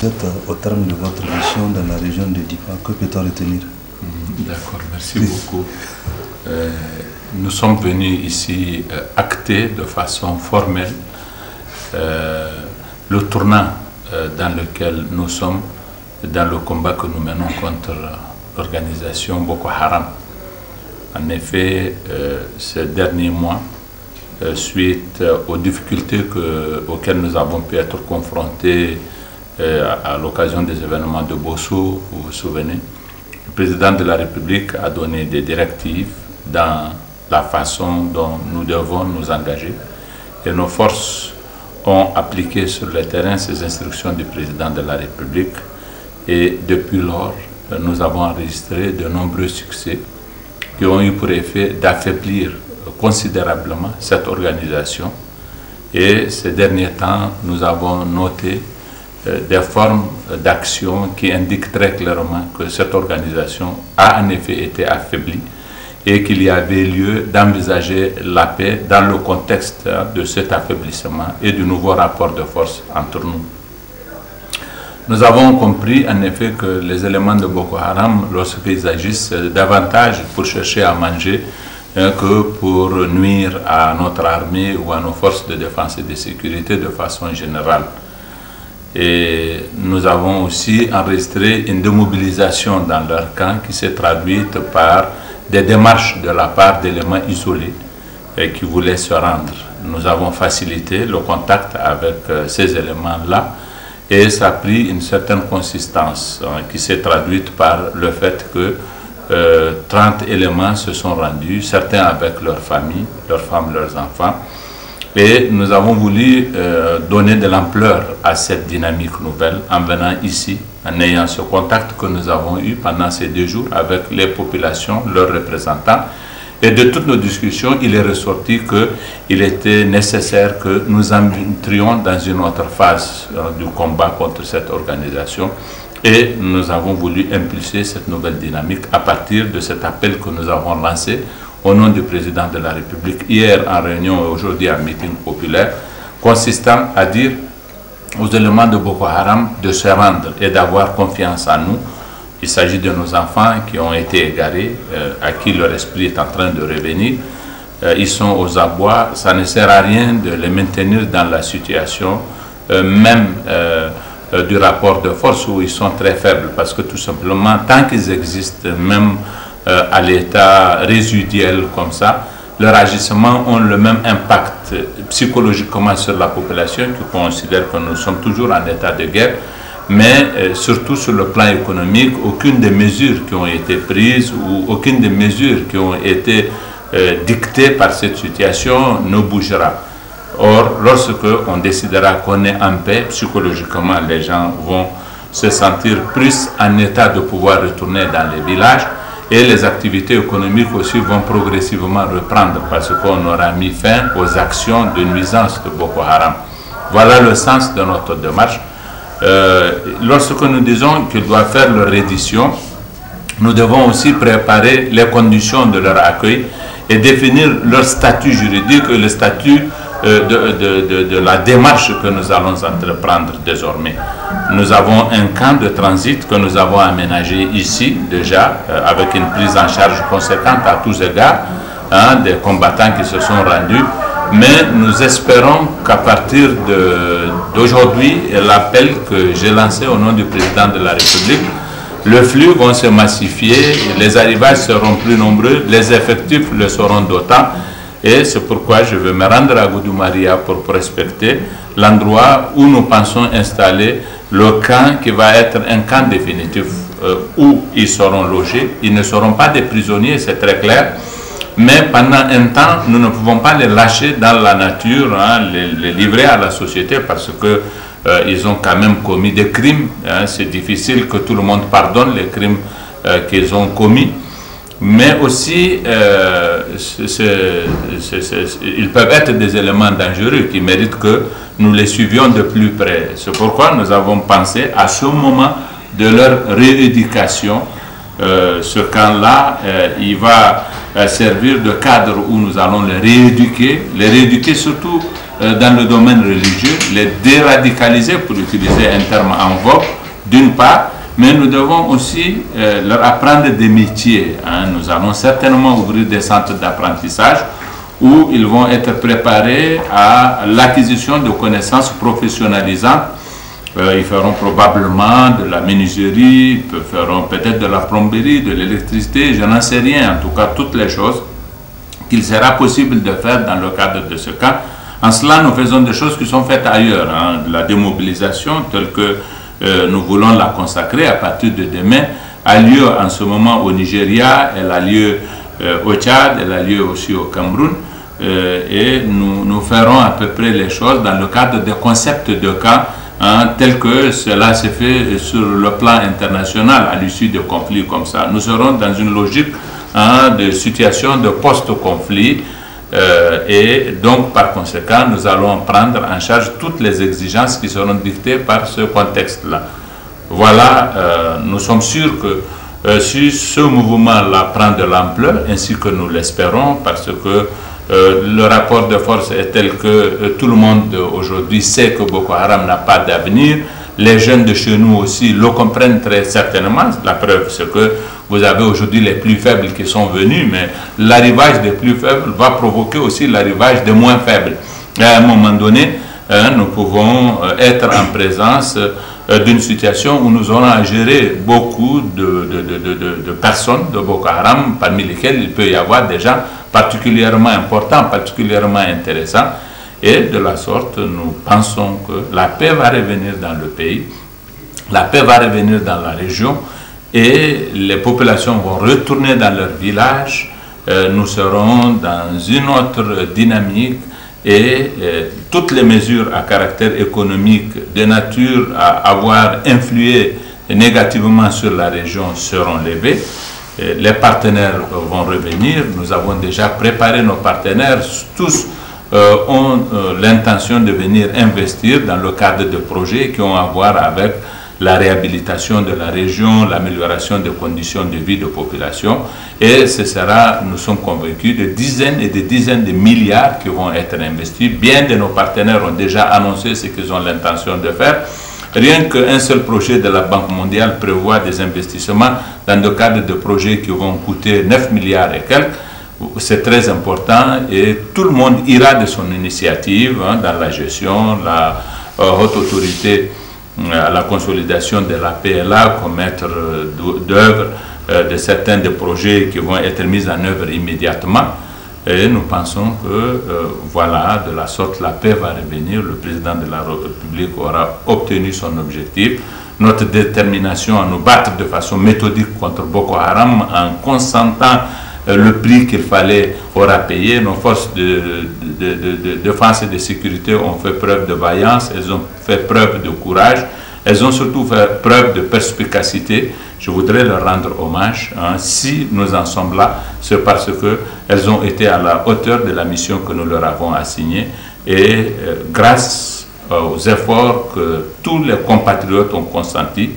Vous êtes au terme de votre mission dans la région de Difa, que peut-on retenir? D'accord, merci beaucoup. Nous sommes venus ici acter de façon formelle le tournant dans lequel nous sommes dans le combat que nous menons contre l'organisation Boko Haram. En effet, ces derniers mois, suite aux difficultés auxquelles nous avons pu être confrontés à l'occasion des événements de Bosso, vous vous souvenez, le président de la République a donné des directives dans la façon dont nous devons nous engager. Et nos forces ont appliqué sur le terrain ces instructions du président de la République. Et depuis lors, nous avons enregistré de nombreux succès qui ont eu pour effet d'affaiblir considérablement cette organisation. Et ces derniers temps, nous avons noté des formes d'action qui indiquent très clairement que cette organisation a en effet été affaiblie et qu'il y avait lieu d'envisager la paix dans le contexte de cet affaiblissement et du nouveau rapport de force entre nous. Nous avons compris en effet que les éléments de Boko Haram, lorsqu'ils agissent, davantage pour chercher à manger que pour nuire à notre armée ou à nos forces de défense et de sécurité de façon générale. Et nous avons aussi enregistré une démobilisation dans leur camp qui s'est traduite par des démarches de la part d'éléments isolés qui voulaient se rendre. Nous avons facilité le contact avec ces éléments-là et ça a pris une certaine consistance qui s'est traduite par le fait que 30 éléments se sont rendus, certains avec leurs familles, leurs femmes, leurs enfants. Et nous avons voulu donner de l'ampleur à cette dynamique nouvelle en venant ici, en ayant ce contact que nous avons eu pendant ces 2 jours avec les populations, leurs représentants. Et de toutes nos discussions, il est ressorti qu'il était nécessaire que nous entrions dans une autre phase du combat contre cette organisation. Et nous avons voulu impulser cette nouvelle dynamique à partir de cet appel que nous avons lancé au nom du président de la République, hier en réunion et aujourd'hui en meeting populaire, consistant à dire aux éléments de Boko Haram de se rendre et d'avoir confiance en nous. Il s'agit de nos enfants qui ont été égarés, à qui leur esprit est en train de revenir. Ils sont aux abois, ça ne sert à rien de les maintenir dans la situation, même du rapport de force où ils sont très faibles, parce que tout simplement, tant qu'ils existent, même à l'état résiduel comme ça, leurs agissements ont le même impact psychologiquement sur la population qui considère que nous sommes toujours en état de guerre, mais surtout sur le plan économique, aucune des mesures qui ont été prises ou aucune des mesures qui ont été dictées par cette situation ne bougera. Or, lorsque on décidera qu'on est en paix, psychologiquement, les gens vont se sentir plus en état de pouvoir retourner dans les villages et les activités économiques aussi vont progressivement reprendre parce qu'on aura mis fin aux actions de nuisance de Boko Haram. Voilà le sens de notre démarche. Lorsque nous disons qu'ils doivent faire leur reddition, nous devons aussi préparer les conditions de leur accueil et définir leur statut juridique et le statut de la démarche que nous allons entreprendre désormais. Nous avons un camp de transit que nous avons aménagé ici déjà avec une prise en charge conséquente à tous égards des combattants qui se sont rendus, mais nous espérons qu'à partir d'aujourd'hui, l'appel que j'ai lancé au nom du président de la République, le flux vont se massifier, les arrivages seront plus nombreux, les effectifs le seront d'autant. Et c'est pourquoi je vais me rendre à Goudou-Maria pour prospecter l'endroit où nous pensons installer le camp qui va être un camp définitif où ils seront logés. Ils ne seront pas des prisonniers, c'est très clair. Mais pendant un temps, nous ne pouvons pas les lâcher dans la nature, les livrer à la société parce que ils ont quand même commis des crimes. C'est difficile que tout le monde pardonne les crimes qu'ils ont commis. Mais aussi, ils peuvent être des éléments dangereux qui méritent que nous les suivions de plus près. C'est pourquoi nous avons pensé à ce moment de leur rééducation. Ce camp-là, il va servir de cadre où nous allons les rééduquer surtout dans le domaine religieux, les déradicaliser, pour utiliser un terme en vogue, d'une part, mais nous devons aussi leur apprendre des métiers. Nous allons certainement ouvrir des centres d'apprentissage où ils vont être préparés à l'acquisition de connaissances professionnalisantes. Ils feront probablement de la menuiserie, ils feront peut-être de la plomberie, de l'électricité, je n'en sais rien, en tout cas toutes les choses qu'il sera possible de faire dans le cadre de ce camp. En cela, nous faisons des choses qui sont faites ailleurs. La démobilisation, telle que nous voulons la consacrer à partir de demain, a lieu en ce moment au Nigeria, elle a lieu au Tchad, elle a lieu aussi au Cameroun. Et nous ferons à peu près les choses dans le cadre des concepts de camp, tel que cela s'est fait sur le plan international à l'issue de conflits comme ça. Nous serons dans une logique de situation de post-conflit. Et donc, par conséquent, nous allons prendre en charge toutes les exigences qui seront dictées par ce contexte-là. Voilà, nous sommes sûrs que si ce mouvement-là prend de l'ampleur, ainsi que nous l'espérons, parce que le rapport de force est tel que tout le monde aujourd'hui sait que Boko Haram n'a pas d'avenir. Les jeunes de chez nous aussi le comprennent très certainement. La preuve, c'est que vous avez aujourd'hui les plus faibles qui sont venus, mais l'arrivage des plus faibles va provoquer aussi l'arrivage des moins faibles. Et à un moment donné, nous pouvons être en présence d'une situation où nous aurons à gérer beaucoup de personnes de Boko Haram, parmi lesquelles il peut y avoir des gens particulièrement importants, particulièrement intéressants. Et de la sorte, nous pensons que la paix va revenir dans le pays, la paix va revenir dans la région, et les populations vont retourner dans leur village. Nous serons dans une autre dynamique, et toutes les mesures à caractère économique de nature à avoir influé négativement sur la région seront levées. Les partenaires vont revenir. Nous avons déjà préparé nos partenaires. Tous ont l'intention de venir investir dans le cadre de projets qui ont à voir avec la réhabilitation de la région, l'amélioration des conditions de vie de population. Et ce sera, nous sommes convaincus, de dizaines et de dizaines de milliards qui vont être investis. Bien de nos partenaires ont déjà annoncé ce qu'ils ont l'intention de faire. Rien qu'un seul projet de la Banque mondiale prévoit des investissements dans le cadre de projets qui vont coûter 9 milliards et quelques. C'est très important et tout le monde ira de son initiative dans la gestion, la haute autorité à la consolidation de la PLA comme maître d'œuvre de certains des projets qui vont être mis en œuvre immédiatement. Et nous pensons que, voilà, de la sorte, la paix va revenir. Le président de la République aura obtenu son objectif. Notre détermination à nous battre de façon méthodique contre Boko Haram en consentant le prix qu'il fallait aura payé. Nos forces de défense et de sécurité ont fait preuve de vaillance, elles ont fait preuve de courage, elles ont surtout fait preuve de perspicacité. Je voudrais leur rendre hommage. Si nous en sommes là, c'est parce qu'elles ont été à la hauteur de la mission que nous leur avons assignée. Et grâce aux efforts que tous les compatriotes ont consentis,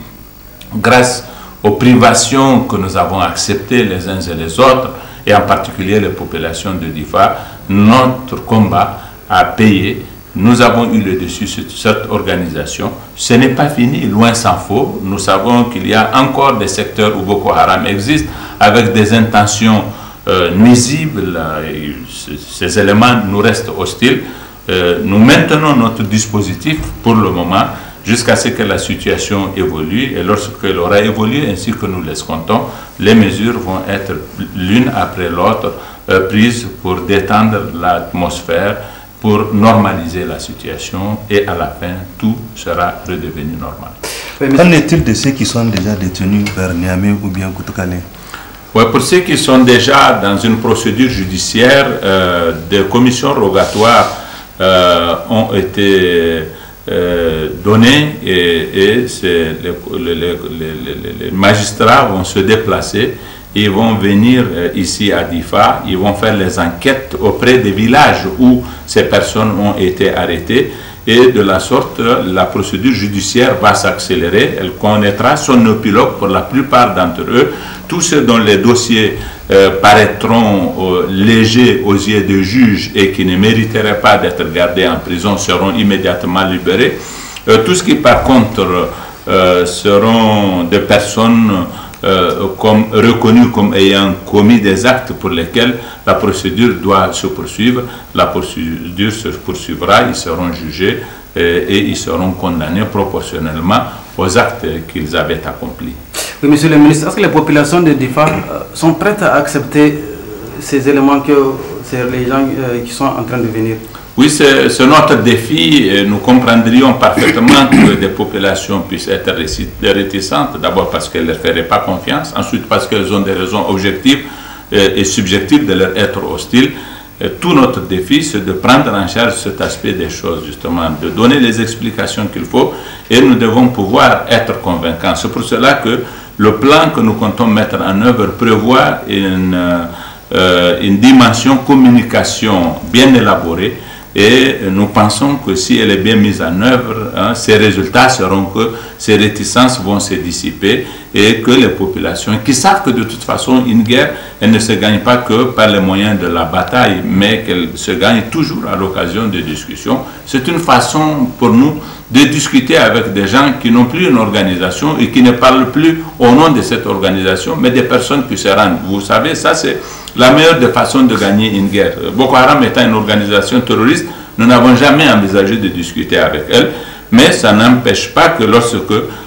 grâce aux privations que nous avons acceptées les uns et les autres, et en particulier les populations de Difa, notre combat a payé. Nous avons eu le dessus sur cette organisation. Ce n'est pas fini, loin s'en faut. Nous savons qu'il y a encore des secteurs où Boko Haram existe, avec des intentions nuisibles. Ces éléments nous restent hostiles. Nous maintenons notre dispositif pour le moment, jusqu'à ce que la situation évolue. Et lorsqu'elle aura évolué ainsi que nous l'escomptons, les mesures vont être l'une après l'autre prises pour détendre l'atmosphère, pour normaliser la situation, et à la fin, tout sera redevenu normal. Qu'en est-il de ceux qui sont déjà détenus vers Niamey ou bien Koutoukale? Ouais, pour ceux qui sont déjà dans une procédure judiciaire, des commissions rogatoires ont été données et les magistrats vont se déplacer. Ils vont venir ici à Difa, ils vont faire les enquêtes auprès des villages où ces personnes ont été arrêtées, et de la sorte, la procédure judiciaire va s'accélérer. Elle connaîtra son épilogue pour la plupart d'entre eux. Tous ceux dont les dossiers paraîtront légers aux yeux des juges et qui ne mériteraient pas d'être gardés en prison seront immédiatement libérés. Tout ce qui par contre seront des personnes reconnues comme ayant commis des actes pour lesquels la procédure doit se poursuivre, la procédure se poursuivra, ils seront jugés et ils seront condamnés proportionnellement aux actes qu'ils avaient accomplis. Oui, monsieur le ministre, est-ce que les populations de Difa sont prêtes à accepter ces éléments que les gens qui sont en train de venir? Oui, c'est notre défi. Nous comprendrions parfaitement que des populations puissent être réticentes, d'abord parce qu'elles ne leur feraient pas confiance, ensuite parce qu'elles ont des raisons objectives et subjectives de leur être hostiles. Tout notre défi, c'est de prendre en charge cet aspect des choses, justement, de donner les explications qu'il faut, et nous devons pouvoir être convaincants. C'est pour cela que le plan que nous comptons mettre en œuvre prévoit une dimension communication bien élaborée, et nous pensons que si elle est bien mise en œuvre, ces résultats seront que ces réticences vont se dissiper et que les populations qui savent que de toute façon une guerre, elle ne se gagne pas que par les moyens de la bataille, mais qu'elle se gagne toujours à l'occasion de discussions. C'est une façon pour nous de discuter avec des gens qui n'ont plus une organisation et qui ne parlent plus au nom de cette organisation, mais des personnes qui se rendent. Vous savez, ça c'est la meilleure des façons de gagner une guerre. Boko Haram étant une organisation terroriste, nous n'avons jamais envisagé de discuter avec elle, mais ça n'empêche pas que lorsque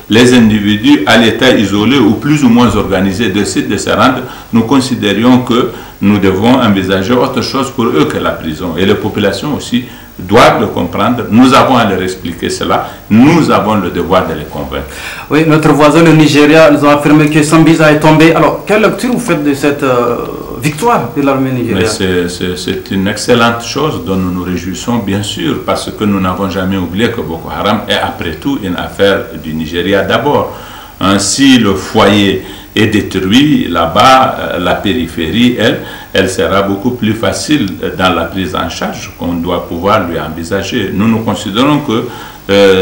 les individus à l'état isolé ou plus ou moins organisés décident de se rendre, nous considérions que nous devons envisager autre chose pour eux que la prison. Et les populations aussi doivent le comprendre. Nous avons à leur expliquer cela. Nous avons le devoir de les convaincre. Oui, notre voisin, le Nigeria, ils ont affirmé que Sambisa est tombé. Alors, quelle lecture vous faites de cette victoire de l'armée nigériane? C'est une excellente chose dont nous nous réjouissons, bien sûr, parce que nous n'avons jamais oublié que Boko Haram est après tout une affaire du Nigeria d'abord. Si le foyer est détruit là-bas, la périphérie, elle sera beaucoup plus facile dans la prise en charge qu'on doit pouvoir lui envisager. Nous considérons que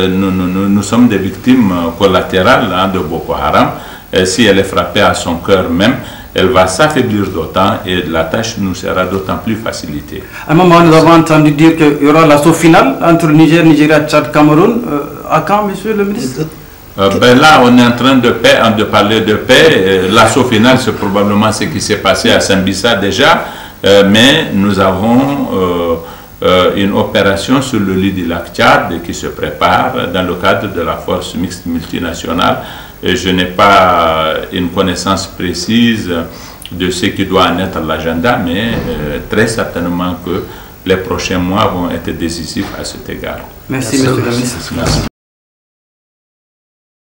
nous sommes des victimes collatérales de Boko Haram. Si elle est frappée à son cœur même, elle va s'affaiblir d'autant et la tâche nous sera d'autant plus facilitée. À un moment, nous avons entendu dire qu'il y aura l'assaut final entre Nigeria, Tchad, Cameroun. À quand, monsieur le ministre? Là, on est en train de parler de paix. L'assaut final, c'est probablement ce qui s'est passé à Sambisa déjà, mais nous avons une opération sur le lit du lac Tchad qui se prépare dans le cadre de la force mixte multinationale. Et je n'ai pas une connaissance précise de ce qui doit en être l'agenda, mais très certainement que les prochains mois vont être décisifs à cet égard. Merci, monsieur le ministre. Merci.